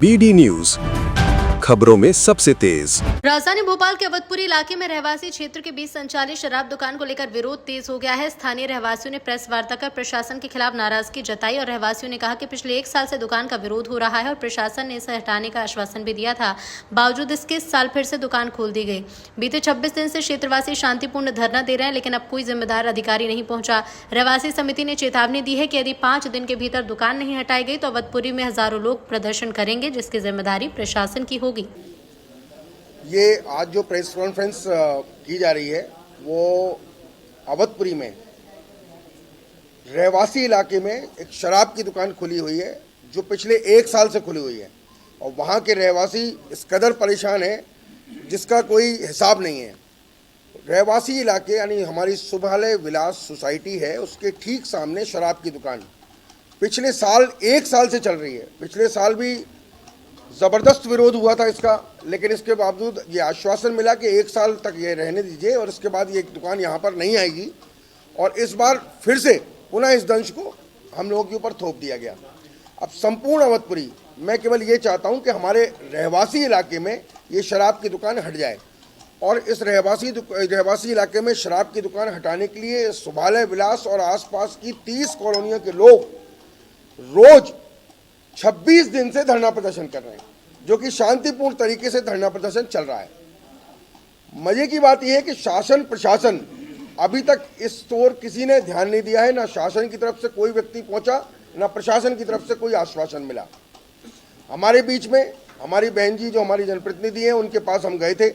BD news, खबरों में सबसे तेज। राजधानी भोपाल के अवधपुरी इलाके में रहवासी क्षेत्र के बीच संचालित शराब दुकान को लेकर विरोध तेज हो गया है। स्थानीय रहवासियों ने प्रेस वार्ता कर प्रशासन के खिलाफ नाराजगी जताई और रहवासियों ने कहा कि पिछले 1 साल से दुकान का विरोध हो रहा है और प्रशासन ने इसे हटाने का आश्वासन भी दिया था। बावजूद इसके इस साल फिर से दुकान खोल दी गई। बीते 26 दिन से क्षेत्रवासी शांतिपूर्ण धरना दे रहे हैं, लेकिन अब कोई जिम्मेदार अधिकारी नहीं पहुंचा। रहवासी समिति ने चेतावनी दी है कि यदि 5 दिन के भीतर दुकान नहीं हटाई गई तो अवधपुरी में हजारों लोग प्रदर्शन करेंगे, जिसकी जिम्मेदारी प्रशासन की होगी। ये आज जो प्रेस कॉन्फ्रेंस की जा रही है वो अवधपुरी में रहवासी इलाके में एक शराब की दुकान खुली हुई है जो पिछले 1 साल से खुली हुई है और वहाँ के रहवासी इस कदर परेशान हैं जिसका कोई हिसाब नहीं है। रहवासी इलाके यानी हमारी सुभालय विलास सोसाइटी है, उसके ठीक सामने शराब की दुकान पिछले साल 1 साल से चल रही है। पिछले साल भी ज़बरदस्त विरोध हुआ था इसका, लेकिन इसके बावजूद ये आश्वासन मिला कि 1 साल तक ये रहने दीजिए और इसके बाद ये दुकान यहाँ पर नहीं आएगी। और इस बार फिर से पुनः इस दंश को हम लोगों के ऊपर थोप दिया गया। अब संपूर्ण अवधपुरी मैं केवल ये चाहता हूँ कि हमारे रहवासी इलाके में ये शराब की दुकान हट जाए और इस रहवासी इलाके में शराब की दुकान हटाने के लिए सुभालय विलास और आसपास की 30 कॉलोनियों के लोग रोज 26 दिन से धरना प्रदर्शन कर रहे हैं, जो कि शांतिपूर्ण तरीके से धरना प्रदर्शन चल रहा है। मजे की बात यह है कि शासन प्रशासन अभी तक इस ओर किसी ने ध्यान नहीं दिया है। ना शासन की तरफ से कोई व्यक्ति पहुंचा, ना प्रशासन की तरफ से कोई आश्वासन मिला। हमारे बीच में हमारी बहन जी जो हमारी जनप्रतिनिधि हैं उनके पास हम गए थे।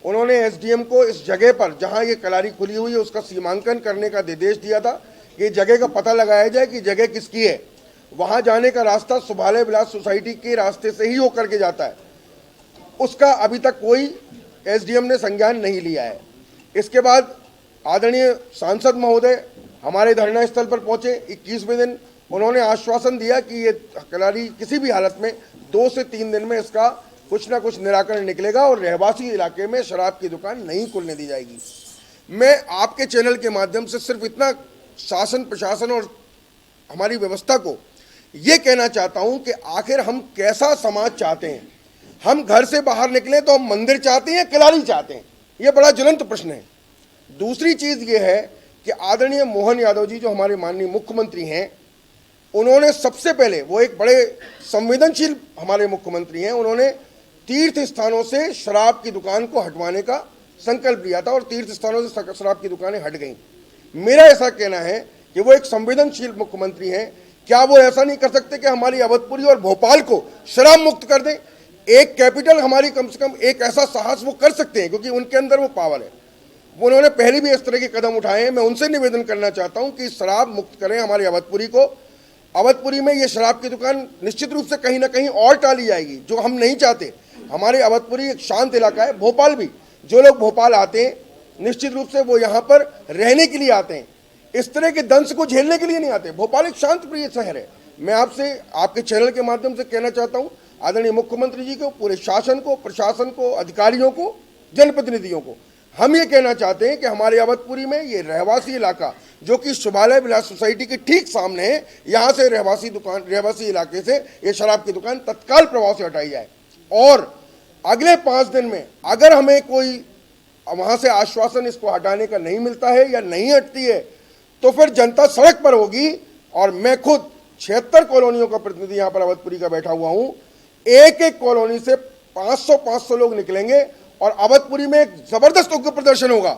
उन्होंने एसडीएम को इस जगह पर जहां ये कलारी खुली हुई है उसका सीमांकन करने का निर्देश दिया था कि जगह का पता लगाया जाए कि जगह किसकी है। वहां जाने का रास्ता सुभालय विलास सोसाइटी के रास्ते से ही होकर के जाता है, उसका अभी तक कोई एसडीएम ने संज्ञान नहीं लिया है। इसके बाद आदरणीय सांसद महोदय हमारे धरना स्थल पर पहुंचे। 21वें दिन उन्होंने आश्वासन दिया कि ये कलारी किसी भी हालत में 2 से 3 दिन में इसका कुछ ना कुछ निराकरण निकलेगा और रहवासी इलाके में शराब की दुकान नहीं खुलने दी जाएगी। मैं आपके चैनल के माध्यम से सिर्फ इतना शासन प्रशासन और हमारी व्यवस्था को ये कहना चाहता हूं कि आखिर हम कैसा समाज चाहते हैं। हम घर से बाहर निकले तो हम मंदिर चाहते हैं, कलारी चाहते हैं? ये बड़ा ज्वलंत प्रश्न है। दूसरी चीज ये है कि आदरणीय मोहन यादव जी जो हमारे माननीय मुख्यमंत्री हैं, उन्होंने सबसे पहले, वो एक बड़े संवेदनशील हमारे मुख्यमंत्री हैं, उन्होंने तीर्थ स्थानों से शराब की दुकान को हटवाने का संकल्प लिया था और तीर्थ स्थानों से शराब की दुकानें हट गई। मेरा ऐसा कहना है कि वो एक संवेदनशील मुख्यमंत्री हैं, क्या वो ऐसा नहीं कर सकते कि हमारी अवधपुरी और भोपाल को शराब मुक्त कर दें? एक कैपिटल हमारी कम से कम एक ऐसा साहस वो कर सकते हैं क्योंकि उनके अंदर वो पावर है। उन्होंने पहले भी इस तरह के कदम उठाए हैं। मैं उनसे निवेदन करना चाहता हूं कि शराब मुक्त करें हमारी अवधपुरी को। अवधपुरी में ये शराब की दुकान निश्चित रूप से कहीं ना कहीं और टाली जाएगी, जो हम नहीं चाहते। हमारे अवधपुरी एक शांत इलाका है। भोपाल भी, जो लोग भोपाल आते हैं निश्चित रूप से वो यहाँ पर रहने के लिए आते हैं, इस तरह के दंश को झेलने के लिए नहीं आते। भोपाल एक शांत प्रिय शहर है। मैं आपसे आपके चैनल के माध्यम से कहना चाहता हूं आदरणीय मुख्यमंत्री जी को, पूरे शासन को, प्रशासन को, अधिकारियों को, जनप्रतिनिधियों को, हम ये कहना चाहते हैं कि हमारे अवधपुरी में ये रहवासी इलाका जो कि सुभालय विलास सोसाइटी के ठीक सामने है, यहाँ से रहवासी इलाके से ये शराब की दुकान तत्काल प्रभाव से हटाई जाए और अगले 5 दिन में अगर हमें कोई वहां से आश्वासन इसको हटाने का नहीं मिलता है या नहीं हटती है तो फिर जनता सड़क पर होगी। और मैं खुद 76 कॉलोनियों का प्रतिनिधि यहाँ पर अवधपुरी का बैठा हुआ हूँ। एक कॉलोनी से 500 लोग निकलेंगे और अवधपुरी में एक जबरदस्त उग्र प्रदर्शन होगा,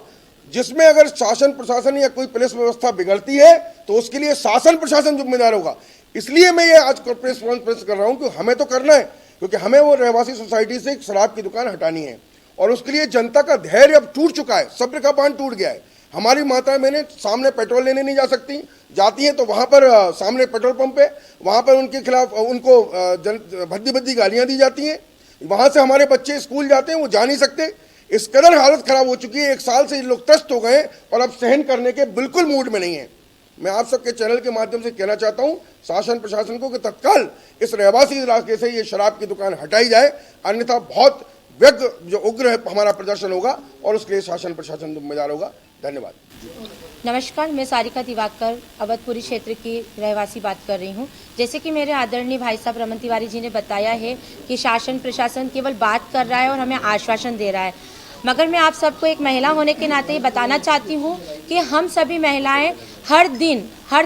जिसमें अगर शासन प्रशासन या कोई पुलिस व्यवस्था बिगड़ती है तो उसके लिए शासन प्रशासन जिम्मेदार होगा। इसलिए मैं ये आज प्रेस कॉन्फ्रेंस कर रहा हूँ कि हमें तो करना है, क्योंकि हमें वो रहवासी सोसाइटी से एक शराब की दुकान हटानी है और उसके लिए जनता का धैर्य अब टूट चुका है, सब्र का बांध टूट गया है। हमारी माताएं मैंने सामने पेट्रोल लेने नहीं जा सकती, जाती हैं तो वहां पर सामने पेट्रोल पंप है, वहां पर उनके खिलाफ उनको भद्दी भद्दी गालियां दी जाती हैं। वहां से हमारे बच्चे स्कूल जाते हैं, वो जा नहीं सकते। इस कदर हालत खराब हो चुकी है। 1 साल से लोग त्रस्त हो गए और अब सहन करने के बिल्कुल मूड में नहीं है। मैं आप सबके चैनल के माध्यम से कहना चाहता हूं शासन प्रशासन को कि तत्काल इस रहवासी इलाके से ये शराब की दुकान हटाई जाए, अन्यथा बहुत व्यग्र जो उग्र हमारा प्रदर्शन होगा और उसके लिए शासन प्रशासन जिम्मेदार होगा। धन्यवाद। नमस्कार, मैं सारिका दिवाकर अवधपुरी क्षेत्र की रहवासी बात कर रही हूँ। जैसे कि मेरे आदरणीय भाई साहब रमन तिवारी जी ने बताया है कि शासन प्रशासन केवल बात कर रहा है और हमें आश्वासन दे रहा है, मगर मैं आप सबको एक महिला होने के नाते ये बताना चाहती हूँ कि हम सभी महिलाएं हर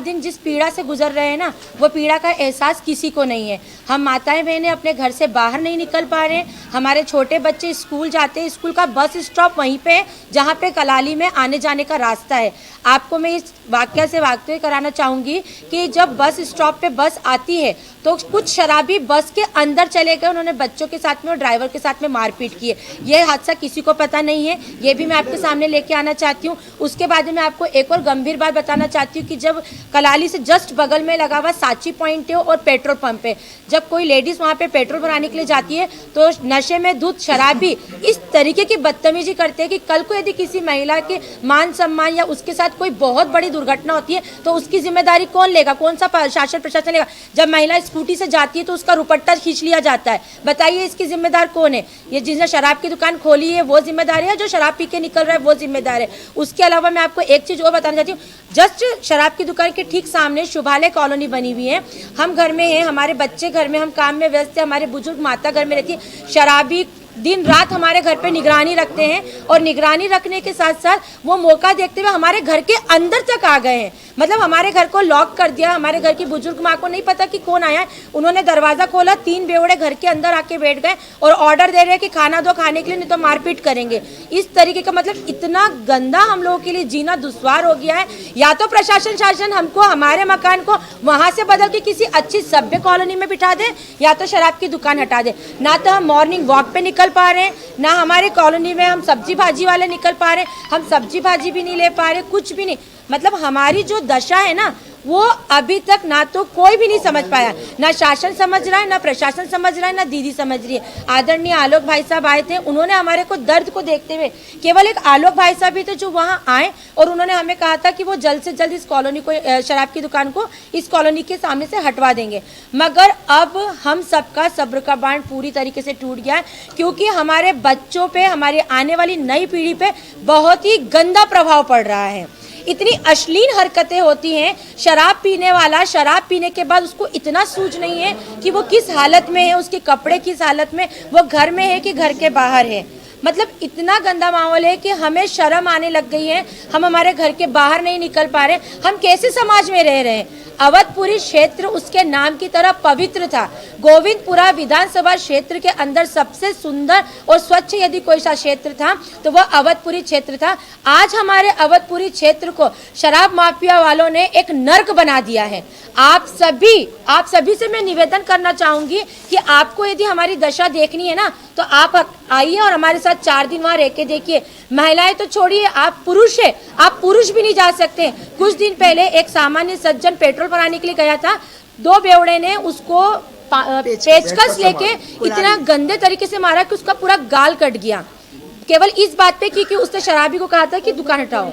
दिन जिस पीड़ा से गुजर रहे हैं ना, वो पीड़ा का एहसास किसी को नहीं है। हम माताएं बहनें अपने घर से बाहर नहीं निकल पा रहे हैं, हमारे छोटे बच्चे स्कूल जाते हैं, स्कूल का बस स्टॉप वहीं पे है जहाँ पे कलाली में आने जाने का रास्ता है। आपको मैं इस वाक्य से वाकिफ कराना चाहूँगी कि जब बस स्टॉप पे बस आती है तो कुछ शराबी बस के अंदर चले गए, उन्होंने बच्चों के साथ में और ड्राइवर के साथ में मारपीट की है। ये हादसा किसी को पता नहीं है, ये भी मैं आपके सामने लेके आना चाहती हूँ। उसके बाद में मैं आपको एक और गंभीर बात बताना चाहती हूँ कि जब कलाली से जस्ट बगल में लगा हुआ सांची पॉइंट है और पेट्रोल पंप है, जब कोई लेडीज वहाँ पे पेट्रोल भराने के लिए जाती है तो नशे में धुत शराबी इस तरीके की बदतमीजी करते हैं कि कल को यदि किसी महिला के मान सम्मान या उसके साथ कोई बहुत बड़ी दुर्घटना होती है तो उसकी जिम्मेदारी कौन लेगा, कौन सा शासन प्रशासन लेगा। जब महिला स्कूटी से जाती है तो उसका रुपट्टा खींच लिया जाता है, बताइए इसकी जिम्मेदार कौन है? ये जिसने शराब की दुकान खोली है वो जिम्मेदार है, जो शराब पी के निकल रहा है वो जिम्मेदार है। उसके अलावा मैं आपको एक चीज और बताना चाहती हूँ, जस्ट शराब की दुकान के ठीक सामने शुभालय कॉलोनी बनी हुई है। हम घर में हैं, हमारे बच्चे घर में, हम काम में व्यस्त हैं, हमारे बुजुर्ग माता घर में रहती है। शराबी दिन रात हमारे घर पे निगरानी रखते हैं और निगरानी रखने के साथ साथ वो मौका देखते हुए हमारे घर के अंदर तक आ गए हैं। मतलब हमारे घर को लॉक कर दिया। हमारे घर की बुजुर्ग माँ को नहीं पता कि कौन आया है, उन्होंने दरवाजा खोला, 3 बेवड़े घर के अंदर आके बैठ गए और ऑर्डर दे रहे हैं कि खाना दो खाने के लिए, नहीं तो मारपीट करेंगे। इस तरीके का मतलब इतना गंदा हम लोगों के लिए जीना दुश्वार हो गया है। या तो प्रशासन शासन हमको हमारे मकान को वहां से बदल के किसी अच्छी सभ्य कॉलोनी में बिठा दे, या तो शराब की दुकान हटा दे। ना तो हम मॉर्निंग वॉक पे निकल पा रहे हैं, ना हमारे कॉलोनी में हम सब्जी भाजी वाले निकल पा रहे हैं, हम सब्जी भाजी भी नहीं ले पा रहे, कुछ भी नहीं। मतलब हमारी जो दशा है ना, वो अभी तक ना तो कोई भी नहीं समझ पाया, ना शासन समझ रहा है, ना प्रशासन समझ रहा है, ना दीदी समझ रही है। आदरणीय आलोक भाई साहब आए थे, उन्होंने हमारे को दर्द को देखते हुए, केवल एक आलोक भाई साहब ही थे जो वहां आए और उन्होंने हमें कहा था कि वो जल्द से जल्द इस कॉलोनी को, शराब की दुकान को इस कॉलोनी के सामने से हटवा देंगे। मगर अब हम सबका सब्र का बांध पूरी तरीके से टूट गया है, क्योंकि हमारे बच्चों पे, हमारी आने वाली नई पीढ़ी पे बहुत ही गंदा प्रभाव पड़ रहा है। इतनी अश्लील हरकतें होती हैं। शराब पीने वाला शराब पीने के बाद उसको इतना सूझ नहीं है कि वो किस हालत में है, उसके कपड़े किस हालत में, वो घर में है कि घर के बाहर है। मतलब इतना गंदा माहौल है कि हमें शर्म आने लग गई है, हम हमारे घर के बाहर नहीं निकल पा रहे, हम कैसे समाज में रह रहे हैं। अवधपुरी क्षेत्र उसके नाम की तरह पवित्र था। गोविंदपुरा विधानसभा क्षेत्र के अंदर सबसे सुंदर और स्वच्छ यदि कोई सा क्षेत्र था तो वह अवधपुरी क्षेत्र था। आज हमारे अवधपुरी क्षेत्र को शराब माफिया वालों ने एक नर्क बना दिया है। आप सभी से मैं निवेदन करना चाहूंगी कि आपको यदि हमारी दशा देखनी है ना, तो आप आइए और हमारे साथ 4 दिन वहाँ रह के देखिए। महिलाएं तो छोड़िए, आप पुरुष है, आप पुरुष भी नहीं जा सकते। कुछ दिन पहले एक सामान्य सज्जन पेट्रोल भराने के लिए गया था, 2 बेवड़े ने उसको पेचकस लेके इतना गंदे तरीके से मारा कि उसका पूरा गाल कट गया, केवल इस बात पे कि उसने शराबी को कहा था कि दुकान हटाओ।